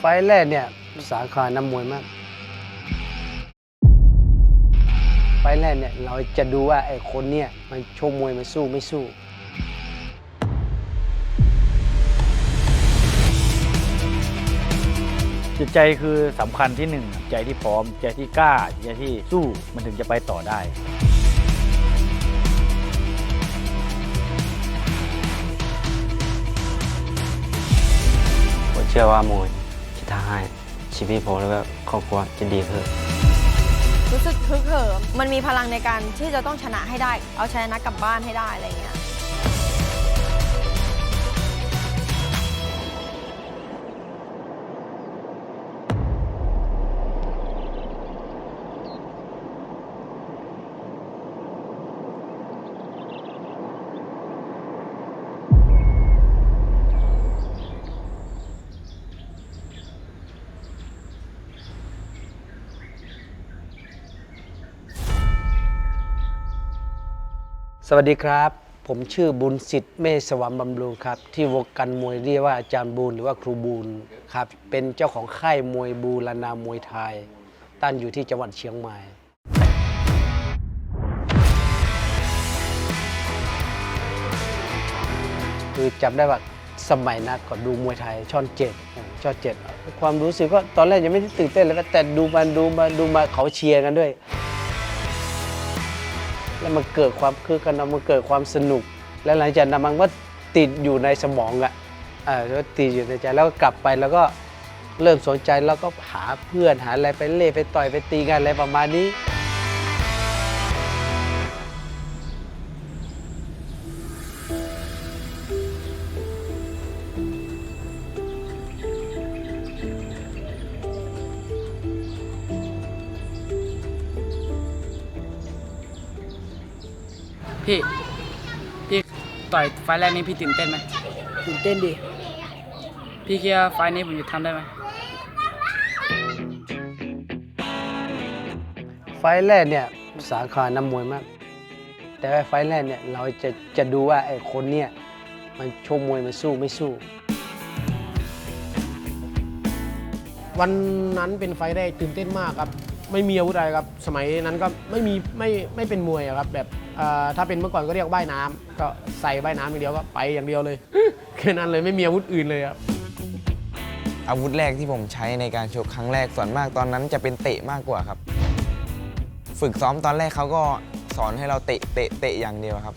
ไฟล์แรกเนี่ยสาขาน้ำมวยมากไฟล์แรกเนี่ยเราจะดูว่าไอ้คนเนี่ยมันโชว์มวยมันสู้ไม่สู้จิตใจคือสำคัญที่หนึ่งใจที่พร้อมใจที่กล้าใจที่สู้มันถึงจะไปต่อได้ผมเชื่อว่ามวยจะทำให้ชีวิตผมและครอบครัวจะดีขึ้นรู้สึกฮึกเหิมมันมีพลังในการที่จะต้องชนะให้ได้เอาชนะกลับบ้านให้ได้อะไรเงี้ยสวัสดีครับผมชื่อบุญสิทธิ์เมฆสว่างบำรุงครับที่วงการมวยเรียกว่าอาจารย์บูลหรือว่าครูบูลครับเป็นเจ้าของค่ายมวยบูรณามวยไทยตั้งอยู่ที่จังหวัดเชียงใหม่คือจำได้ว่าสมัยนั้นก่อนดูมวยไทยช่อง7ความรู้สึกก็ตอนแรกยังไม่ได้ตื่นเต้นเลยแต่ดูมาเขาเชียร์กันด้วยแล้วมันเกิดความคึกขนองมันเกิดความสนุกและหลังจากนั้นมันก็ติดอยู่ในสมองแล้วติดอยู่ในใจแล้วก็กลับไปแล้วก็เริ่มสนใจแล้วก็หาเพื่อนหาอะไรไปเล่ไปต่อยไปตีกันอะไรประมาณนี้พี่ต่อยไฟล์แรกนี้พี่ตื่นเต้นไหม ตื่นเต้นดิ พี่คิดว่าไฟล์นี้ผมจะทำได้ไหม ไฟล์แรกเนี่ยสาขาน้ำมวยมากแต่ว่าไฟล์แรกเนี่ยเราจะดูว่าไอ้คนเนี่ยมันโชว์มวยมันสู้ไม่สู้วันนั้นเป็นไฟล์แรกตื่นเต้นมากครับไม่มีอาวุธอะไรครับสมัยนั้นก็ไม่เป็นมวยอะครับแบบถ้าเป็นเมื่อก่อนก็เรียกว่ายน้ำก็ใส่ว่ายน้ำอย่างเดียวก็ไปอย่างเดียวเลย แค่นั้นเลยไม่มีอาวุธอื่นเลยครับอาวุธแรกที่ผมใช้ในการชกครั้งแรกส่วนมากตอนนั้นจะเป็นเตะมากกว่าครับฝึกซ้อมตอนแรกเขาก็สอนให้เราเตะอย่างเดียวครับ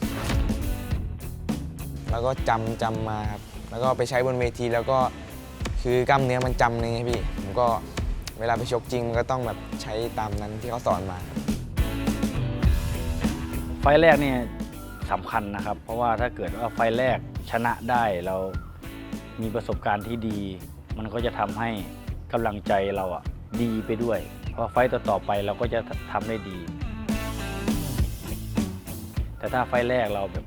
แล้วก็จำมาครับแล้วก็ไปใช้บนเวทีแล้วก็คือกล้ามเนื้อมันจำเลยไงพี่ผมก็เวลาไปชกจริงมันก็ต้องแบบใช้ตามนั้นที่เขาสอนมาครับไฟล์แรกเนี่ยสำคัญนะครับเพราะว่าถ้าเกิดว่าไฟล์แรกชนะได้เรามีประสบการณ์ที่ดีมันก็จะทำให้กำลังใจเราดีไปด้วยเพราะไฟล์ต่อๆไปเราก็จะทำได้ดีแต่ถ้าไฟล์แรกเราแบบ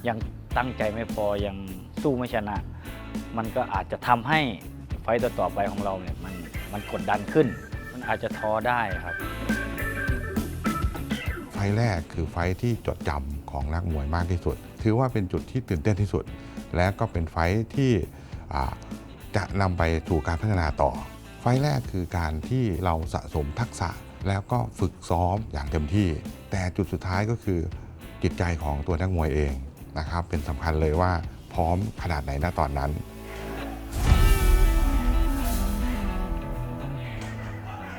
ยังตั้งใจไม่พอยังสู้ไม่ชนะมันก็อาจจะทำให้ไฟล์ต่อๆไปของเราเนี่ยมันกดดันขึ้นมันอาจจะท้อได้ครับไฟล์แรกคือไฟล์ที่จดจำของนักมวยมากที่สุดถือว่าเป็นจุดที่ตื่นเต้นที่สุดและก็เป็นไฟล์ที่จะนำไปสู่การพัฒนาต่อไฟล์แรกคือการที่เราสะสมทักษะแล้วก็ฝึกซ้อมอย่างเต็มที่แต่จุดสุดท้ายก็คือจิตใจของตัวนักมวยเองนะครับเป็นสำคัญเลยว่าพร้อมขนาดไหนณตอนนั้น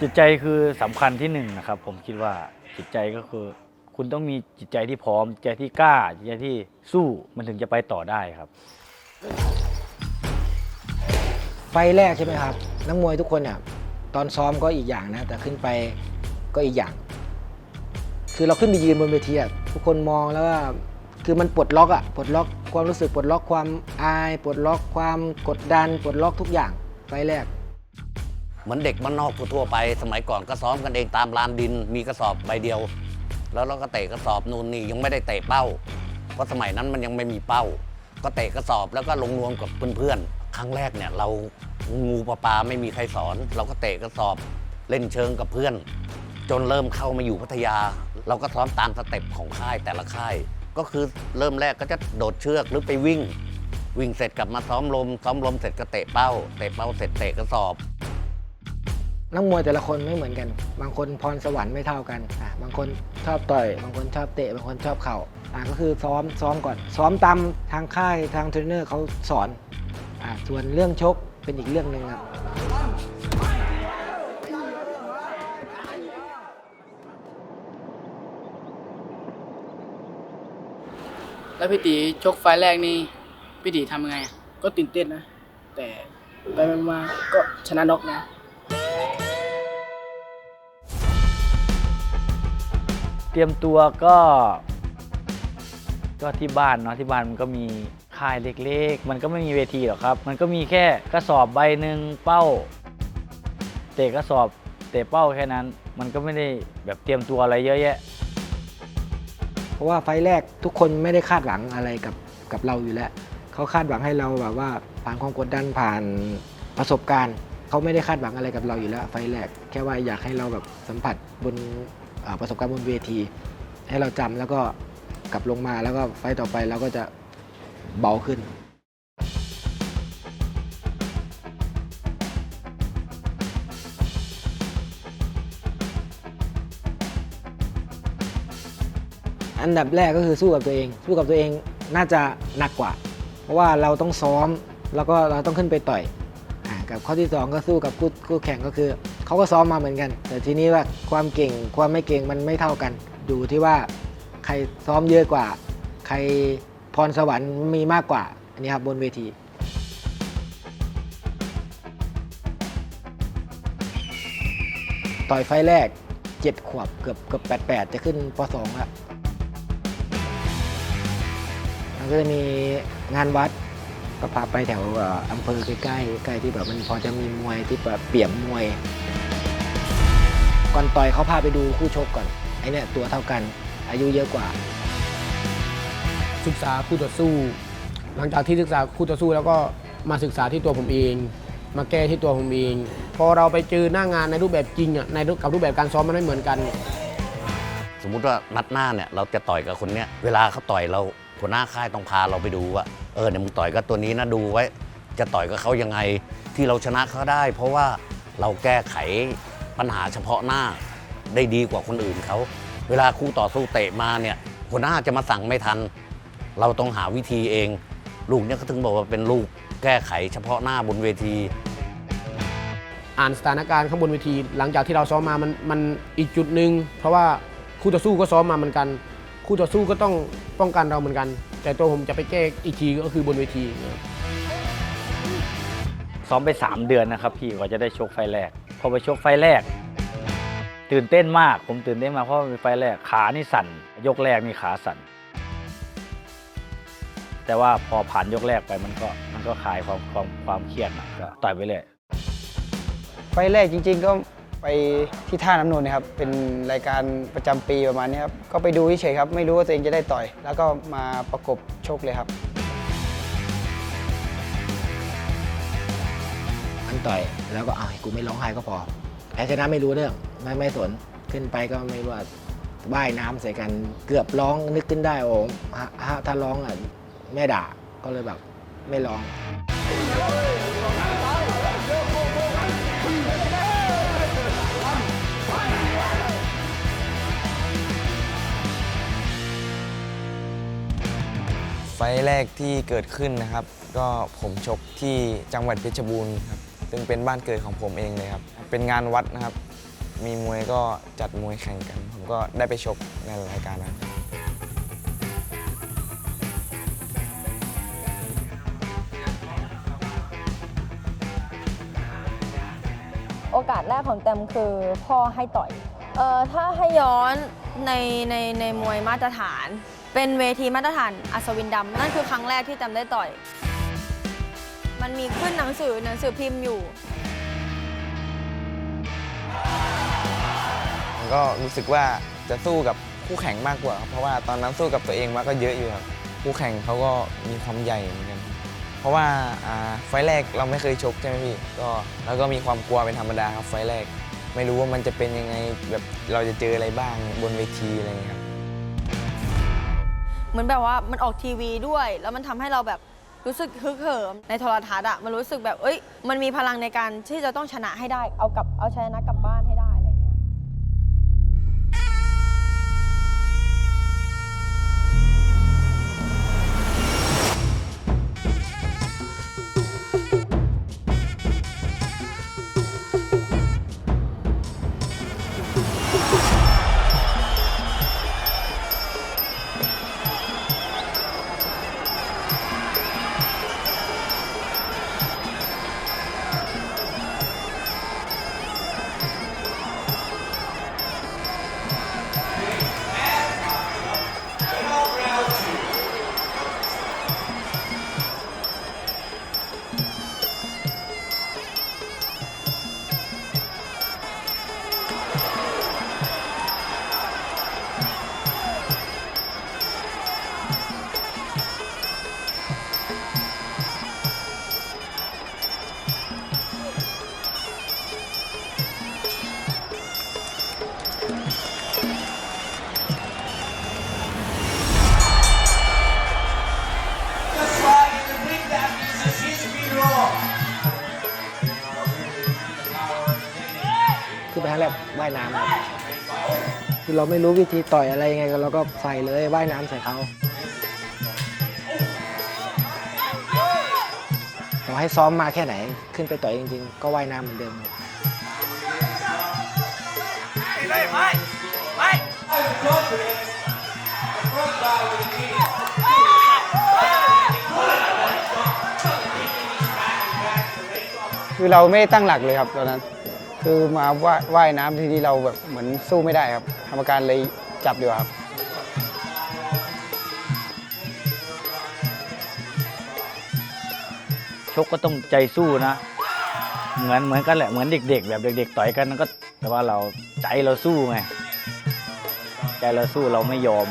จิตใจคือสำคัญที่หนึ่งนะครับผมคิดว่าจิตใจก็คือคุณต้องมีจิตใจที่พร้อมใจที่กล้าใจที่สู้มันถึงจะไปต่อได้ครับไฟล์แรกใช่ไหมครับนักมวยทุกคนเนี่ยตอนซ้อมก็อีกอย่างนะแต่ขึ้นไปก็อีกอย่างคือเราขึ้นไปยืนบนเวทีทุกคนมองแล้วว่าคือมันปลดล็อกปลดล็อกความรู้สึกปลดล็อกความอายปลดล็อกความกดดันปลดล็อกทุกอย่างไฟล์แรกเหมือนเด็กบ้านนอกทั่วไปสมัยก่อนก็ซ้อมกันเองตามลานดินมีกระสอบใบเดียวแล้วเราก็เตะกระสอบนู่นนี่ยังไม่ได้เตะเป้าเพราะสมัยนั้นมันยังไม่มีเป้าก็เตะกระสอบแล้วก็ลงรวมกับเพื่อนๆครั้งแรกเนี่ยเรางูปลาไม่มีใครสอนเราก็เตะกระสอบเล่นเชิงกับเพื่อนจนเริ่มเข้ามาอยู่พัทยาเราก็ซ้อมตามสเต็ปของค่ายแต่ละค่ายก็คือเริ่มแรกก็จะโดดเชือกหรือไปวิ่ง วิ่งเสร็จกลับมาซ้อมลมเสร็จก็เตะเป้าเสร็จเตะกระสอบ นักมวยแต่ละคนไม่เหมือนกัน บางคนพรสวรรค์ไม่เท่ากันบางคนชอบต่อย บางคนชอบเตะ บางคนชอบเข่าก็คือซ้อมก่อน ซ้อมตามทางค่ายทางเทรนเนอร์เขาสอนส่วนเรื่องชกเป็นอีกเรื่องหนึ่งครับ แล้วพี่ตีชกไฟล์แรกนี่พี่ตีทำยังไงอะ ก็ตื่นเต้นนะ แต่ไปมาก็ชนะน็อกนะ เตรียมตัวก็ที่บ้านเนาะที่บ้านมันก็มีค่ายเล็กๆมันก็ไม่มีเวทีหรอกครับมันก็มีแค่กระสอบใบหนึ่งเป้าเตะกระสอบเตะเป้าแค่นั้นมันก็ไม่ได้แบบเตรียมตัวอะไรเยอะแยะเพราะว่าไฟล์แรกทุกคนไม่ได้คาดหวังอะไรกับเราอยู่แล้วเขาคาดหวังให้เราแบบว่าผ่านความกดดันผ่านประสบการณ์เขาไม่ได้คาดหวังอะไรกับเราอยู่แล้วไฟล์แรกแค่ว่าอยากให้เราแบบสัมผัสบนประสบการณ์บนเวทีให้เราจำแล้วก็กลับลงมาแล้วก็ไฟล์ต่อไปเราก็จะเบาขึ้นอันดับแรกก็คือสู้กับตัวเองน่าจะหนักกว่าเพราะว่าเราต้องซ้อมแล้วก็เราต้องขึ้นไปต่อยกับข้อที่2ก็สู้กับคู่แข่งก็คือเขาก็ซ้อมมาเหมือนกันแต่ทีนี้ว่าความเก่งความไม่เก่งมันไม่เท่ากันดูที่ว่าใครซ้อมเยอะกว่าใครพรสวรรค์มีมากกว่าอันนี้ครับบนเวทีต่อยไฟแรก7 ขวบเกือบ88จะขึ้นป.2 แล้วมันก็จะมีงานวัดก็พาไปแถวอำเภอใกล้ที่แบบมันพอจะมีมวยที่แบบเปี่ยมมวยก่อนต่อยเขาพาไปดูคู่ชกก่อนไอ้เนี่ยตัวเท่ากันอายุเยอะกว่าศึกษาคู่ต่อสู้หลังจากที่ศึกษาคู่ต่อสู้แล้วก็มาศึกษาที่ตัวผมเองมาแก้ที่ตัวผมเองพอเราไปเจอหน้างานในรูปแบบจริงกับรูปแบบการซ้อมมันไม่เหมือนกันสมมุติว่านัดหน้าเนี่ยเราจะต่อยกับคนเนี้ยเวลาเขาต่อยเราหัวหน้าค่ายต้องพาเราไปดูว่าเนี่ยมึงต่อยกับตัวนี้นะดูไว้จะต่อยกับเขายังไงที่เราชนะเขาได้เพราะว่าเราแก้ไขปัญหาเฉพาะหน้าได้ดีกว่าคนอื่นเขาเวลาคู่ต่อสู้เตะมาเนี่ยหัวหน้าจะมาสั่งไม่ทันเราต้องหาวิธีเองลูกเนี่ยเขาถึงบอกว่าเป็นลูกแก้ไขเฉพาะหน้าบนเวทีอ่านสถานการณ์ข้างบนเวทีหลังจากที่เราซ้อมมามันอีกจุดหนึ่งเพราะว่าคู่ต่อสู้ก็ซ้อมมาเหมือนกันคู่ต่อสู้ก็ต้องป้องกันเราเหมือนกันแต่ตัวผมจะไปแก้อีกทีก็คือบนเวทีซ้อมไป3 เดือนนะครับพี่กว่าจะได้ชกไฟแรกพอไปชกไฟแรกตื่นเต้นมากผมตื่นเต้นมากเพราะเป็นไฟแรกขานี่สั่นยกแรกนี่ขาสั่นแต่ว่าพอผ่านยกแรกไปมันก็คลายความเครียดนะก็ต่อยไปเลยไฟแรกจริงๆก็ไปที่ท่าน้ำนนท์นะครับเป็นรายการประจำปีประมาณนี้ครับก็ไปดูเฉยๆครับไม่รู้ว่าตัวเองจะได้ต่อยแล้วก็มาประกบชกเลยครับมันต่อยแล้วก็กูไม่ร้องไห้ก็พอแพ้ชนะไม่รู้เรื่องไม่สนขึ้นไปก็ไม่รู้ว่าว่ายน้ำใส่กันเกือบร้องนึกขึ้นได้ถ้าร้องแม่ด่าก็เลยแบบไม่ร้องไฟล์แรกที่เกิดขึ้นนะครับก็ผมชกที่จังหวัดเพชรบูรณ์ครับซึ่งเป็นบ้านเกิดของผมเองเลยครับเป็นงานวัดนะครับมีมวยก็จัดมวยแข่งกันผมก็ได้ไปชกในรายการนั้นโอกาสแรกของแตมคือพ่อให้ต่อยถ้าให้ย้อนในมวยมาตรฐานเป็นเวทีมาตรฐานอัศวินดำนั่นคือครั้งแรกที่แตมได้ต่อยมันมีขึ้นหนังสือพิมพ์อยู่ก็รู้สึกว่าจะสู้กับคู่แข่งมากกว่าเพราะว่าตอนนั้นสู้กับตัวเองมาก็เยอะอยู่ครับคู่แข่งเขาก็มีความใหญ่เหมือนกันเพราะว่าไฟล์แรกเราไม่เคยชกใช่ไหมพี่แล้วก็มีความกลัวเป็นธรรมดาครับไฟล์แรกไม่รู้ว่ามันจะเป็นยังไงแบบเราจะเจออะไรบ้างบนเวทีอะไรอย่างเงี้ยครับเหมือนแบบว่ามันออกทีวีด้วยแล้วมันทำให้เราแบบ รู้สึกฮึกเหิมในโทรทัศน์อะมันรู้สึกแบบเอ้ยมันมีพลังในการที่จะต้องชนะให้ได้เอาชนะกลับบ้านให้ได้อะไรอย่างเงี้ย คือไปครั้งแรกว่ายน้ำครับคือเราไม่รู้วิธีต่อยอะไรยังไงเราก็ใส่เลยว่ายน้ำใส่เขาเราให้ซ้อมมาแค่ไหนขึ้นไปต่อยจริงๆก็ว่ายน้ำเหมือนเดิม คือเราไม่ได้ตั้งหลักเลยครับตอนนั้น คือมาว่ายน้ำทีนี้เราแบบเหมือนสู้ไม่ได้ครับกรรมการเลยจับดีกว่าครับ ชกก็ต้องใจสู้นะ เหมือนกันแหละเหมือนเด็กๆแบบเด็กๆต่อยกันก็แต่ว่าเราใจเราสู้ไงใจเราสู้เราไม่ยอม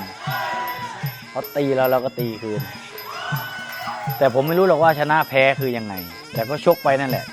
เขาตีเราก็ตีคืน แต่ผมไม่รู้หรอกว่าชนะแพ้คือยังไง แต่ก็ชกไปนั่นแหละ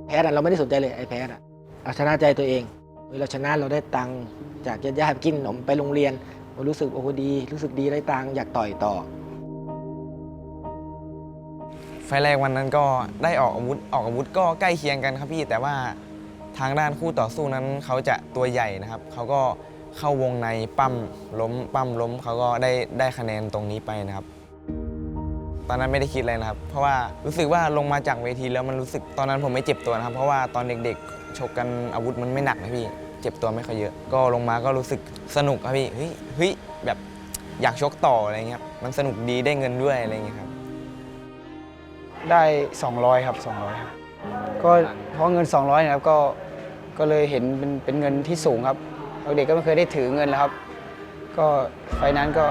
แพ้เราไม่ได้สนใจเลยไอ้แพ้เอาชนะใจตัวเองเราชนะเราได้ตังค์จากญาติๆกินขนมไปโรงเรียนเรารู้สึกโอ้โหดีรู้สึกดีได้ตังค์อยากต่อยต่อ ไฟล์แรกวันนั้นก็ได้ออกอาวุธก็ใกล้เคียงกันครับพี่แต่ว่าทางด้านคู่ต่อสู้นั้นเขาจะตัวใหญ่นะครับเขาก็เข้าวงในปั้มล้มเขาก็ได้คะแนนตรงนี้ไปนะครับตอนนั้นไม่ได้คิดอะไรนะครับเพราะว่ารู้สึกว่าลงมาจากเวทีแล้วมันรู้สึกตอนนั้นผมไม่เจ็บตัวนะครับเพราะว่าตอนเด็กๆชกกันอาวุธมันไม่หนักนะพี่เจ็บตัวไม่ค่อยเยอะก็ลงมาก็รู้สึกสนุกครับพี่เฮ้ยแบบอยากชกต่ออะไรเงี้ยมันสนุกดีได้เงินด้วยอะไรเงี้ยครับได้ 200 ครับ 200 ครับก็เพราะเงิน 200เนี่ยครับก็เลยเห็นเป็นเงินที่สูงครับเด็กก็ไม่เคยได้ถือเงินแล้วครับก็ไฟนั้นก็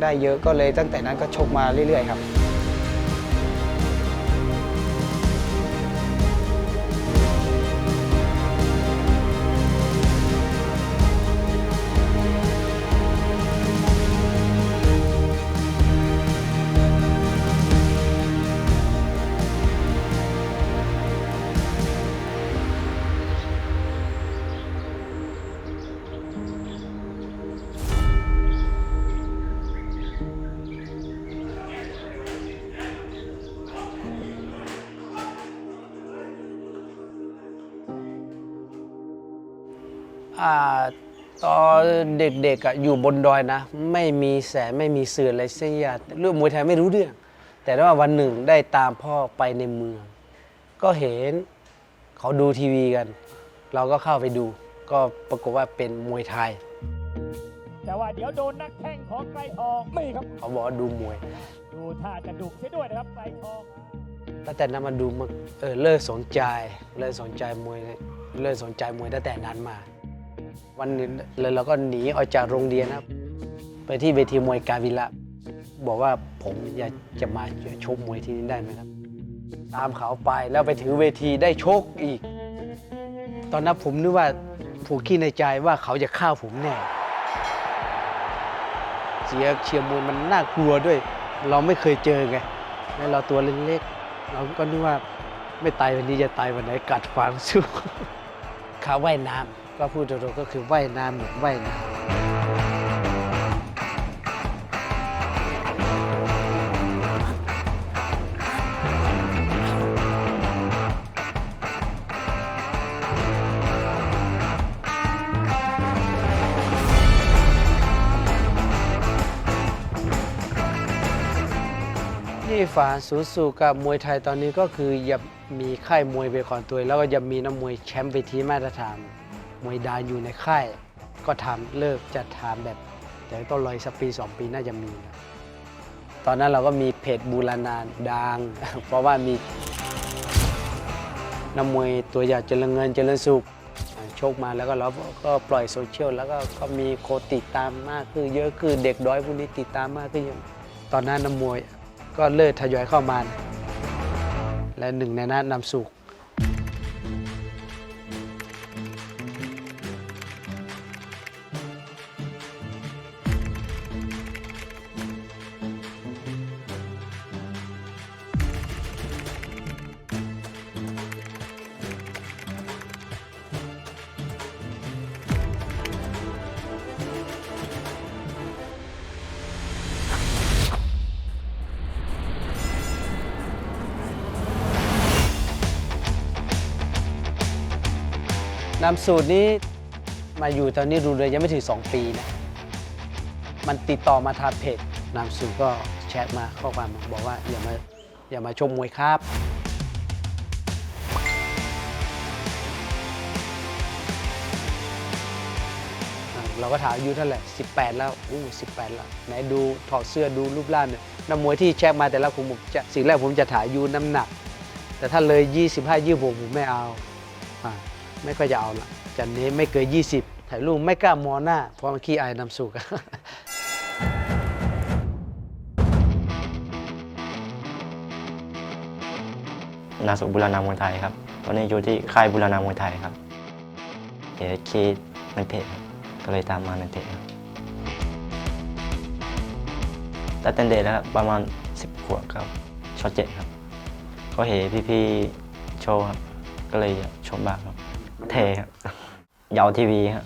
ได้เยอะก็เลยตั้งแต่นั้นก็ชกมาเรื่อยๆครับ ตอนเด็กๆอยู่บนดอยนะไม่มีแสงไม่มีสื่ออะไรเสียเรื่องมวยไทยไม่รู้เรื่องแต่ว่าวันหนึ่งได้ตามพ่อไปในเมือง ก็เห็นเขาดูทีวีกัน เราก็เข้าไปดู ก็ปรากฏว่าเป็นมวยไทย แต่ว่าเดี๋ยวโดนนักแข่งของไกรทองไม่ครับ เขาบอกว่าดูมวย ดูท่าจะดุเสียด้วยนะครับไกรทอง ตั้งแต่นั้นมาดูมันเลิกสนใจมวยเลิกสนใจมวยตั้งแต่นั้นมา วันหนึงเลยเราก็หนีออกจากโรงเรียนครับไปที่เวทีมวยกาวิระบอกว่าผมอยากจะมาชกมวยที่นี่ได้ไหมครับ ตามเขาไปแล้วไปถือเวทีได้ชกอีก ตอนนั้นผมนึกว่าผูกคิดในใจว่าเขาจะฆ่าผมแน่เชียร์มวยมันน่ากลัวด้วย เราไม่เคยเจอไงแล้วเราตัวเล็กๆเราก็นึกว่าไม่ตายวันนี้จะตายวันไหนกัดฟันสู้ ขาว่ายน้ำก็พูดตรงๆก็คือว่ายน้ำเหมือนว่ายน้ำที่ฝานสูสู่กับมวยไทยตอนนี้ก็คือยังมีค่ายมวยเป็นของตัวเองแล้วก็ยังมีนักมวยแชมป์เวทีมาตรฐานมวยดาวอยู่ในค่ายก็ทำเลิกจะทำแบบแต่ต้องรอสักปี 2 ปีน่าจะมีนะตอนนั้นเราก็มีเพจบูรณาดัง เพราะว่ามีนักมวยตัวอย่างเจริญเงินเจริญสุขโชคมาแล้วก็เราก็ปล่อยโซเชียลแล้วก็มีโคติดตามมากขึ้นเยอะคือเด็กด้อยพวกนี้ติดตามมากขึ้นตอนนั้นนักมวยก็เลิกทยอยเข้ามาและหนึ่งในนั้นนำสุขนำสูตรนี้มาอยู่ตอนนี้ดูเลยยังไม่ถึง 2 ปีนะมันติดต่อมาทางเพจนำสูตรก็แชทมาข้อความมาบอกว่าอย่ามาชมมวยครับเราก็ถามอายุเท่าไหร่18 แล้ว18 แล้วไหนดูถอดเสื้อดูรูปร่างเนี่ยนักมวยที่แชทมาแต่ละผมสิ่งแรกผมจะถ่ายอายุน้ำหนักแต่ถ้าเลย25 26ผมไม่เอาไม่ค่อยจะเอาละจะเน้นไม่เกิน20ถ่ายรูปไม่กล้ามองหน้าเพราะมันขี้อายนำสู่กัน นาสุบุรณามวยไทยครับตอนนี้อยู่ที่ค่ายบุรณามวยไทยครับเห็นคีดในเพจก็เลยตามมาในเพจครับแต่เต้นเดทแล้วประมาณ10 ขวบครับช็อต7ครับก็เห็นพี่ๆโชว์ครับก็เลยชมบ้างครับเทครับยาวทีวีครับ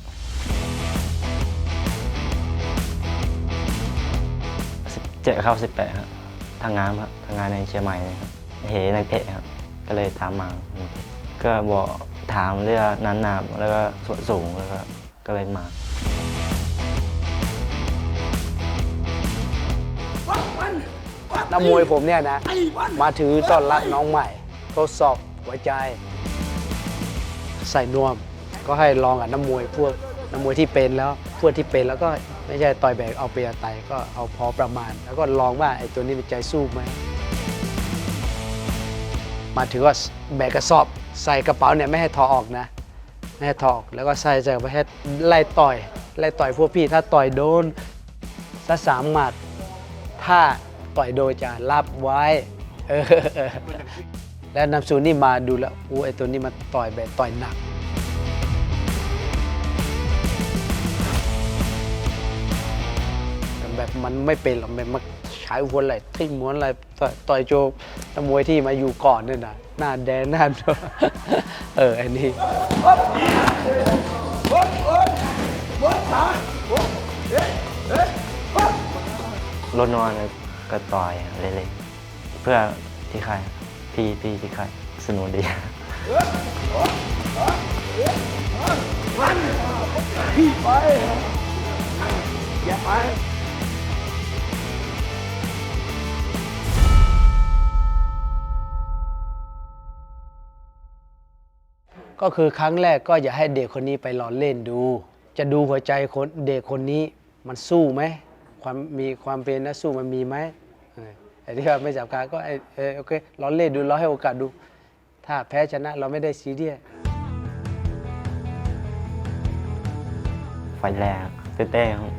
17เข้า18ครับทางงานครับทางงานในเชียงใหม่เลยครับเห็นในเพจครับก็เลยตามมาก็บอกถามเรื่องนั้นนามแล้วก็ส่วนสูงแล้วก็เลยมานักมวยผมเนี่ยนะมาถือต้อนรับน้องใหม่ทดสอบหัวใจใส่นวมก็ให้ลองกับนักมวยพวกนักมวยที่เป็นแล้วพวกที่เป็นแล้วก็ไม่ใช่ต่อยแบกเอาเปรียบไตก็เอาพอประมาณแล้วก็ลองว่าไอ้ตัวนี้มันใจสู้ไหมมาถือว่าแบกกระสอบใส่กระเป๋าเนี่ยไม่ให้ถอดออกนะไม่ให้ถอดออกแล้วก็ใส่ไปให้ไล่ต่อยพวกพี่ถ้าต่อยโดนสัก3 หมัดถ้าต่อยโดนจะรับไว้แล้วนำสูนี่มาดูแล้วไอ้ตัวนี้มันต่อยแบบต่อยหนักแบบมันไม่เป็นหรอกมันมาใช้หัวไหล่ทิ้งม้วนอะไรต่อยโจนักมวยที่มาอยู่ก่อนเนี่ยนะหน้าแดงหน้าโดนไอ้นี่รถนอนก็ต่อยเล่นๆเพื่อที่ใครพี่ที่ใครสนุกดีพี่ไปอย่าไป ก็คือครั้งแรกก็อย่าให้เด็กคนนี้ไปลองเล่นดู จะดูหัวใจคนเด็กคนนี้มันสู้ไหมมีความเป็นนักสู้มันมีไหมไอ้ที่ว่าไม่จับการก็โอเคลองเล่นดูลองให้โอกาสดู ถ้าแพ้ชนะเราไม่ได้ซีเรียส ไฟแรกตื่นเต้นครับ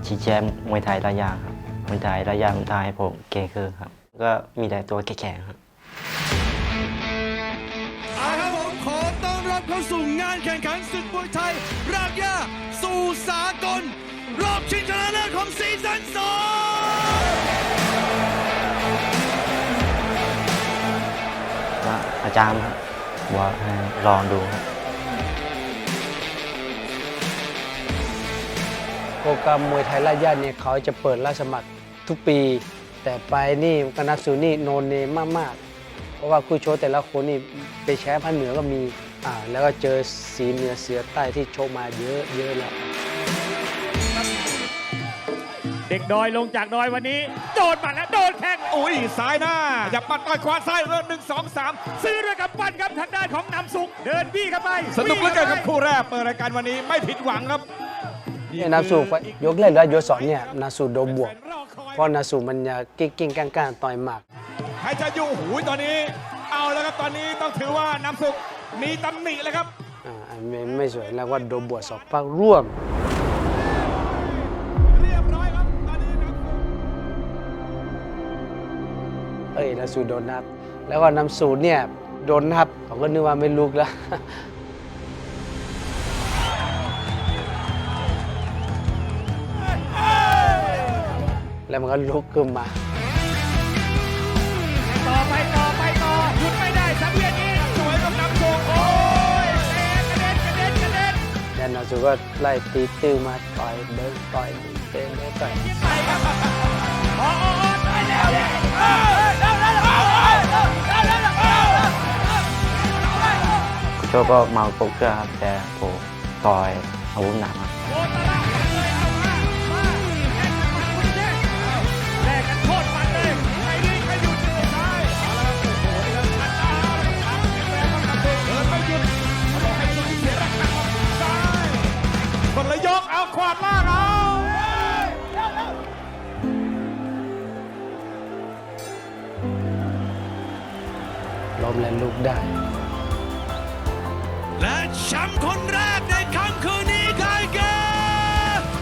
ชี้แจงมวยไทยระยะครับมวยไทยระยะมันทายให้ผมเก่งขึ้นครับก็มีแต่ตัวแข็งๆครับ ครับผมขอต้อนรับเข้าสู่งานแข่งขันศึกมวยไทยรากหญ้าสู่สากลรอบชิงชนะเลิศของซีซั่น2ว่าอาจารย์ครับว่าให้ลองดูครับ โปรแกรมมวยไทยรากหญ้าเนี่ยเขาจะเปิดรับสมัครทุกปี แต่ไปนี่คณะสูนี่โนเนมมากๆเพราะว่าคู่ชกแต่ละคนนี่ไปแชมป์ภาคเหนือก็มีแล้วก็เจอสีเหนือเสือใต้ที่โชคมาเยอะแล้ว เด็กดอยลงจากดอยวันนี้โดนหมัดแล้วโดนแข้ง อุ้ยซ้ายหน้าจับปัดต่อยขวาซ้ายเริ่ม1 2 3 ซื้อด้วยกับปั้นครับทางด้านของนำสุขเดินบี้เข้าไป สนุกเหลือเกินครับคู่แรกเปิดรายการวันนี้ไม่ผิดหวังครับ นาสูยกแรกและยกสองเนี่ยนาสูโดนบวกเพราะนาสูมันจะกิ้งก้างต่อยหมัก ใครจะอยู่หูยตอนนี้เอาแล้วครับตอนนี้ต้องถือว่าน้ำสุกมีตำหนิแล้วครับ ไม่สวยแล้วว่าโดนบวกสองปักร่วม เรียบร้อยครับตอนนี้น้ำสุก นาสูโดนนับแล้วก็น้ำสูเนี่ยโดนนับเขาก็นึกว่าไม่ลุกแล้ว แล้วมันก็ลุกขึ้นมา ต่อหยุดไม่ได้สังเวียนอีกสวยกับน้ำสุกโอ้ยกระเด็นแล้วนาสูก็ไล่ตีตื้อมาต่อยเดินต่อยเดินต่อย ไปครับไปแล้วเลย โชคก็เมาโป๊กเกอร์ครับแต่ผมต่อยอาวุธหนักครับ โอ้ตลาดเลยเอามาแข่งกันมันคุณเด้แลกกันโคตรมันเลยใครดีใครหยุดเลยใช่เอาละโอ้โหนี่ครับอัดเอาเลยครับแรงมากครับเดินไม่หยุดเขาบอกให้สุดที่เสียราคาซ้ายคนละยกเอาขวาดล่างเอา ล้มและลุกได้ และแชมป์คนแรกในค่ำคืนนี้ได้แก่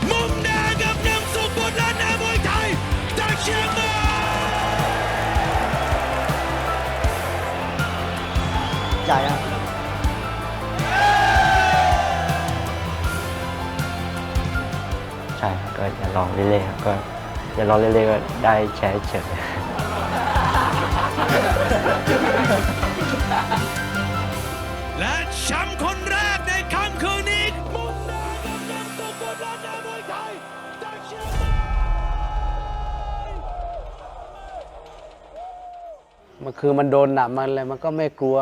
มุมแดงกับน้ำสุกบนลานน้ำมวยไทยจากเชียงใหม่ ใหญ่ครับ ใช่ครับก็จะลองเรื่อยๆครับก็จะลองเรื่อยๆก็ได้แชร์เฉย และแชมป์คนแรกในค่ำคืนนี้มุมแดงกับน้ำสุกบนลานน้ำมวยไทยจากเชียงใหม่ มันคือมันโดนหนักมันอะไรมันก็ไม่กลัว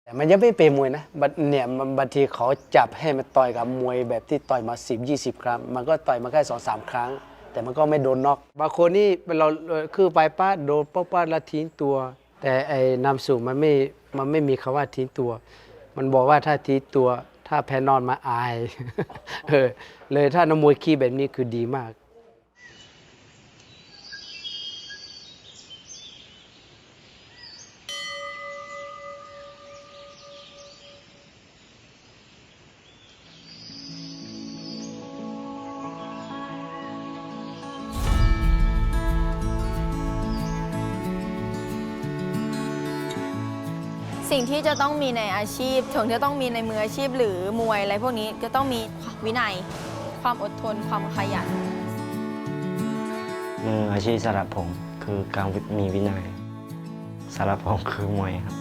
แต่มันยังไม่เป็นมวยนะเนี่ยบางทีเขาจับให้มันต่อยกับมวยแบบที่ต่อยมา10-20 ครั้งมันก็ต่อยมาแค่2-3 ครั้ง แต่มันก็ไม่โดนน็อกบางคนนี่เราคือไปป้าโดนป้าแล้วทิ้งตัว แต่ไอ้นำสู่มันไม่มีคำว่าทิ้งตัว มันบอกว่าถ้าทิ้งตัวถ้าแพ้นอนมาอาย เลยถ้านักมวยขี้แบบนี้คือดีมาก สิ่งที่จะต้องมีในอาชีพถึงจะต้องมีในมืออาชีพหรือมวยอะไรพวกนี้จะต้องมีวินัย ความอดทน ความขยัน มืออาชีพสำหรับผมคือการมีวินัยสำหรับผมคือมวยครับ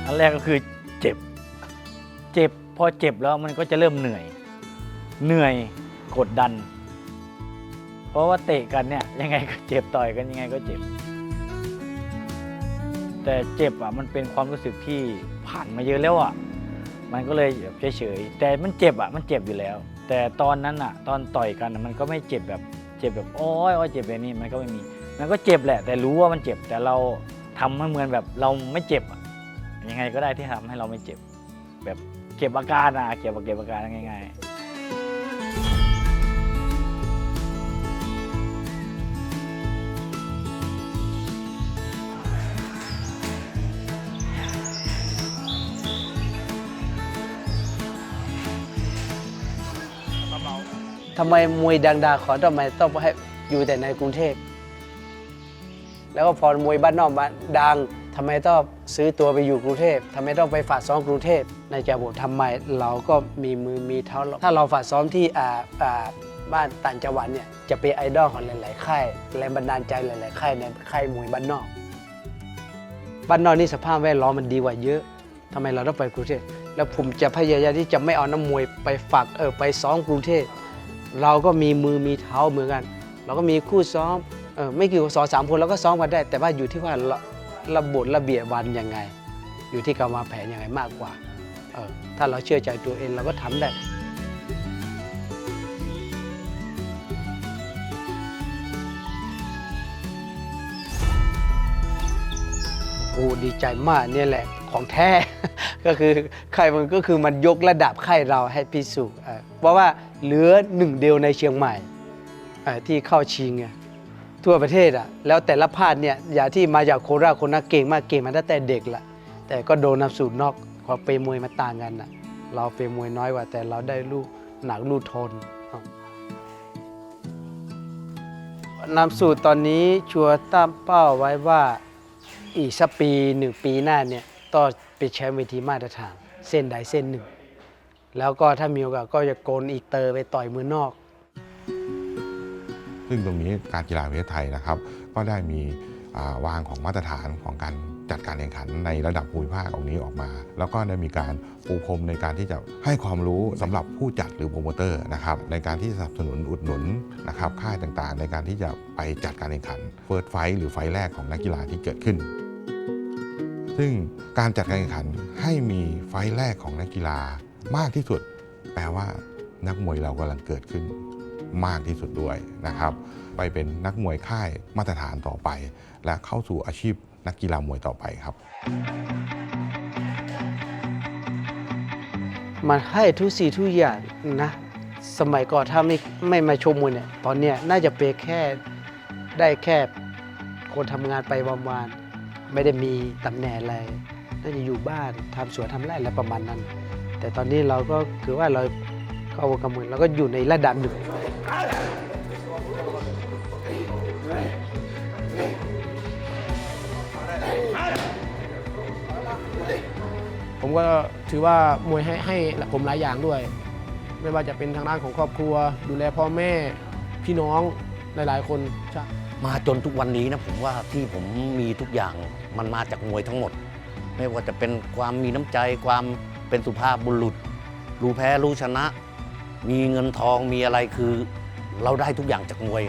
อันแรกก็คือเจ็บพอเจ็บแล้วมันก็จะเริ่มเหนื่อยกดดัน เพราะว่าเตะกันเนี่ยยังไงก็เจ็บต่อยกันยังไงก็เจ็บ แต่เจ็บมันเป็นความรู้สึกที่ผ่านมาเยอะแล้วมันก็เลยเฉยๆแต่มันเจ็บมันเจ็บอยู่แล้ว แต่ตอนนั้นอ่ะตอนต่อยกันมันก็ไม่เจ็บแบบโอ้ยเจ็บแบบนี้มันก็ไม่มีมันก็เจ็บแหละแต่รู้ว่ามันเจ็บแต่เราทำให้เหมือนแบบเราไม่เจ็บอะยังไงก็ได้ที่ทำให้เราไม่เจ็บแบบเก็บอาการเก็บอาการง่ายๆ ทำไมมวยดังๆขอทำไมต้องให้อยู่แต่ในกรุงเทพแล้วก็พอมวยบ้านนอกมาดังทำไมต้องซื้อตัวไปอยู่กรุงเทพทำไมต้องไปฝากซ้อมกรุงเทพในใจผมทำไมเราก็มีมือมีเท้าถ้าเราฝากซ้อมที่บ้านต่างจังหวัดเนี่ยจะเป็นไอดอลของหลายๆค่ายแรงบันดาลใจหลายๆค่ายในค่ายมวยบ้านนอกนี่สภาพแวดล้อมมันดีกว่าเยอะทำไมเราต้องไปกรุงเทพแล้วผมจะพยายามที่จะไม่เอาน้ำมวยไปฝากไปซ้อมกรุงเทพเราก็มีมือมีเท้าเหมือนกันเราก็มีคู่ซ้อมไม่กี่2-3 คนเราก็ซ้อมกันได้แต่ว่าอยู่ที่ว่าระบบระเบียบวันยังไงอยู่ที่การวางแผนยังไงมากกว่าถ้าเราเชื่อใจตัวเองเราก็ทำได้โอ้ดีใจมากเนี่ยแหละของแท้ ก็คือค่ายมันก็คือมันยกระดับค่ายเราให้พิสูจน์เพราะว่าเหลือ1 เดียวในเชียงใหม่ที่เข้าชิงทั่วประเทศแล้วแต่ละภาคเนี่ยอย่างที่มาจากโคราชคนนั้นเก่งมากเก่งมาตั้งแต่เด็กละแต่ก็โดนนำสู่นอกพอเป็นมวยมาต่างกันเราเป็นมวยน้อยกว่าแต่เราได้ลูกหนักลูกทนนำสู่ตอนนี้ชัวร์ตั้งเป้าไว้ว่าอีกสัก1 ปีหน้าเนี่ยต้องเป็นแชมป์เวทีมาตรฐานเส้นใดเส้นหนึ่งแล้วก็ถ้ามีโอกาสก็จะโกนอีกเตอร์ไปต่อยมือนอกซึ่งตรงนี้การกีฬาแห่งประเทศไทยนะครับก็ได้มีวางของมาตรฐานของการจัดการแข่งขันในระดับภูมิภาคนี้ออกมาแล้วก็ได้มีการปูพรมในการที่จะให้ความรู้สำหรับผู้จัดหรือโปรโมเตอร์นะครับในการที่สนับสนุนอุดหนุนนะครับค่ายต่างๆในการที่จะไปจัดการแข่งขันเฟิร์สไฟท์หรือไฟท์แรกของนักกีฬาที่เกิดขึ้นซึ่งการจัดการแข่งขันให้มีไฟท์แรกของนักกีฬามากที่สุดแปลว่านักมวยเรากำลังเกิดขึ้นมากที่สุดด้วยนะครับไปเป็นนักมวยค่ายมาตรฐานต่อไปและเข้าสู่อาชีพนักกีฬามวยต่อไปครับมันให้ทุกสิ่งทุกอย่างนะสมัยก่อนถ้าไม่มาชมมวยเนี่ยตอนเนี้ยน่าจะเป็นได้แค่คนทำงานไปวันๆไม่ได้มีตำแหน่งอะไรน่าจะอยู่บ้านทำสวนทำไร่อะไรประมาณนั้นแต่ตอนนี้เราก็คือว่าเราเข้าวงการมวยเราก็อยู่ในระดับหนึ่งผมก็ถือว่ามวยให้ผมหลายอย่างด้วยไม่ว่าจะเป็นทางด้านของครอบครัวดูแลพ่อแม่พี่น้องหลายๆคนมาจนทุกวันนี้นะผมว่าที่ผมมีทุกอย่างมันมาจากมวยทั้งหมดไม่ว่าจะเป็นความมีน้ำใจความเป็นสุภาพบุรุษรู้แพ้รู้ชนะมีเงินทองมีอะไรคือเราได้ทุกอย่างจากมวย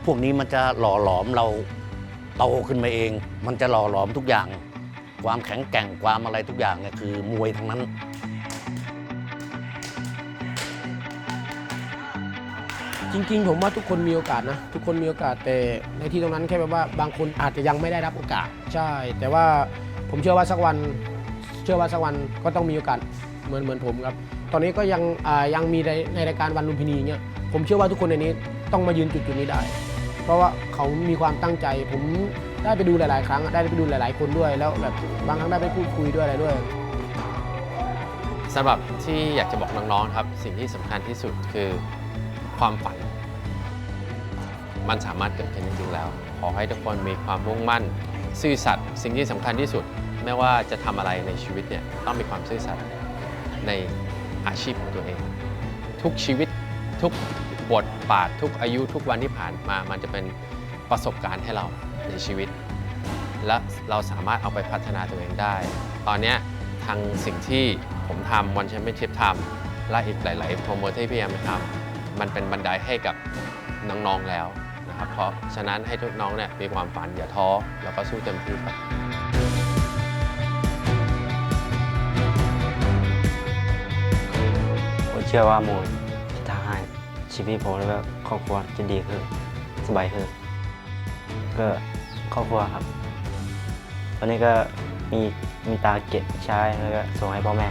พวกนี้มันจะหล่อหลอมเราโตขึ้นมาเองมันจะหล่อหลอมทุกอย่างความแข็งแกร่งความอะไรทุกอย่างเนี่ยคือมวยทั้งนั้นจริงๆผมว่าทุกคนมีโอกาสนะทุกคนมีโอกาสแต่ในที่ตรงนั้นแค่แบบว่าบางคนอาจจะยังไม่ได้รับโอกาสใช่แต่ว่าผมเชื่อว่าสักวันก็ต้องมีโอกาสเหมือนผมครับตอนนี้ก็ยังมีในรายการวันลุมพินีเนี่ยผมเชื่อว่าทุกคนในนี้ต้องมายืนจุดนี้ได้เพราะว่าเขามีความตั้งใจผมได้ไปดูหลายๆครั้งได้ไปดูหลายๆคนด้วยแล้วแบบบางครั้งได้ไปพูดคุยด้วยอะไรด้วยสำหรับที่อยากจะบอกน้องๆครับสิ่งที่สำคัญที่สุดคือความฝันมันสามารถเกิดขึ้นจริงๆแล้วขอให้ทุกคนมีความมุ่งมั่นซื่อสัตย์สิ่งที่สำคัญที่สุดไม่ว่าจะทำอะไรในชีวิตเนี่ยต้องมีความซื่อสัตย์ในอาชีพของตัวเองทุกชีวิตทุกบทบาททุกอายุทุกวันที่ผ่านมามันจะเป็นประสบการณ์ให้เราในชีวิตและเราสามารถเอาไปพัฒนาตัวเองได้ตอนนี้ทางสิ่งที่ผมทำวันแชมเปี้ยนชิพทำและอีกหลายๆโปรโมเตอร์ที่พยายามทำมันเป็นบันไดให้กับน้องๆแล้วนะครับเพราะฉะนั้นให้ทุกน้องเนี่ยมีความฝันอย่าท้อแล้วก็สู้เต็มที่ครับผมเชื่อว่ามวยทห ชีวิตผมแล้วก็ครอบครัวจะดีขึ้นสบายขึ้นก็ครอบครัวครับตอนนี้ก็มีตาเก็บใช้แล้วก็ส่งให้พ่อแม่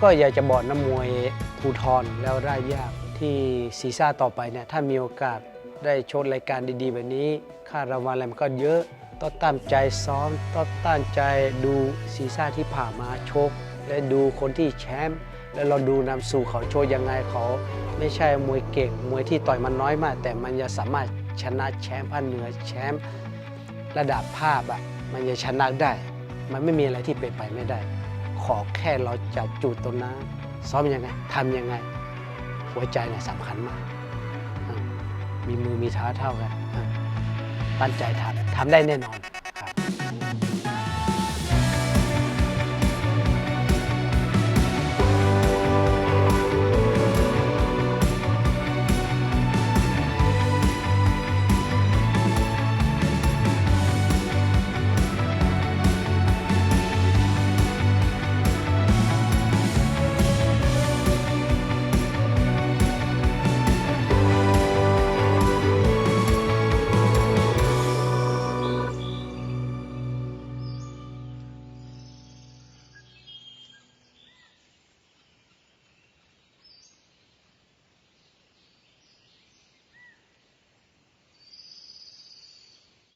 ก็อยากจะบอกนักมวยภูธรแล้วร่ายยากที่ซีซ่าต่อไปเนี่ยถ้ามีโอกาสได้ชกรายการดีๆแบบนี้ค่ารางวัลอะไรมันก็เยอะต้องตั้งใจซ้อมต้องตั้งใจดูซีซ่าที่ผ่านมาชกและดูคนที่แชมป์แล้วเราดูนำสู่เขาโชว์ยังไงเขาไม่ใช่มวยเก่งมวยที่ต่อยมันน้อยมากแต่มันจะสามารถชนะแชมป์ภาคเหนือแชมป์ระดับภาพอ่ะมันจะชนะได้มันไม่มีอะไรที่เป็นไปไม่ได้ขอแค่เราจับจุดตรงนั้นซ้อมยังไงทำยังไงหัวใจเนี่ยสำคัญมากมีมือมีเท้าเท่ากันตั้งใจทำได้แน่นอน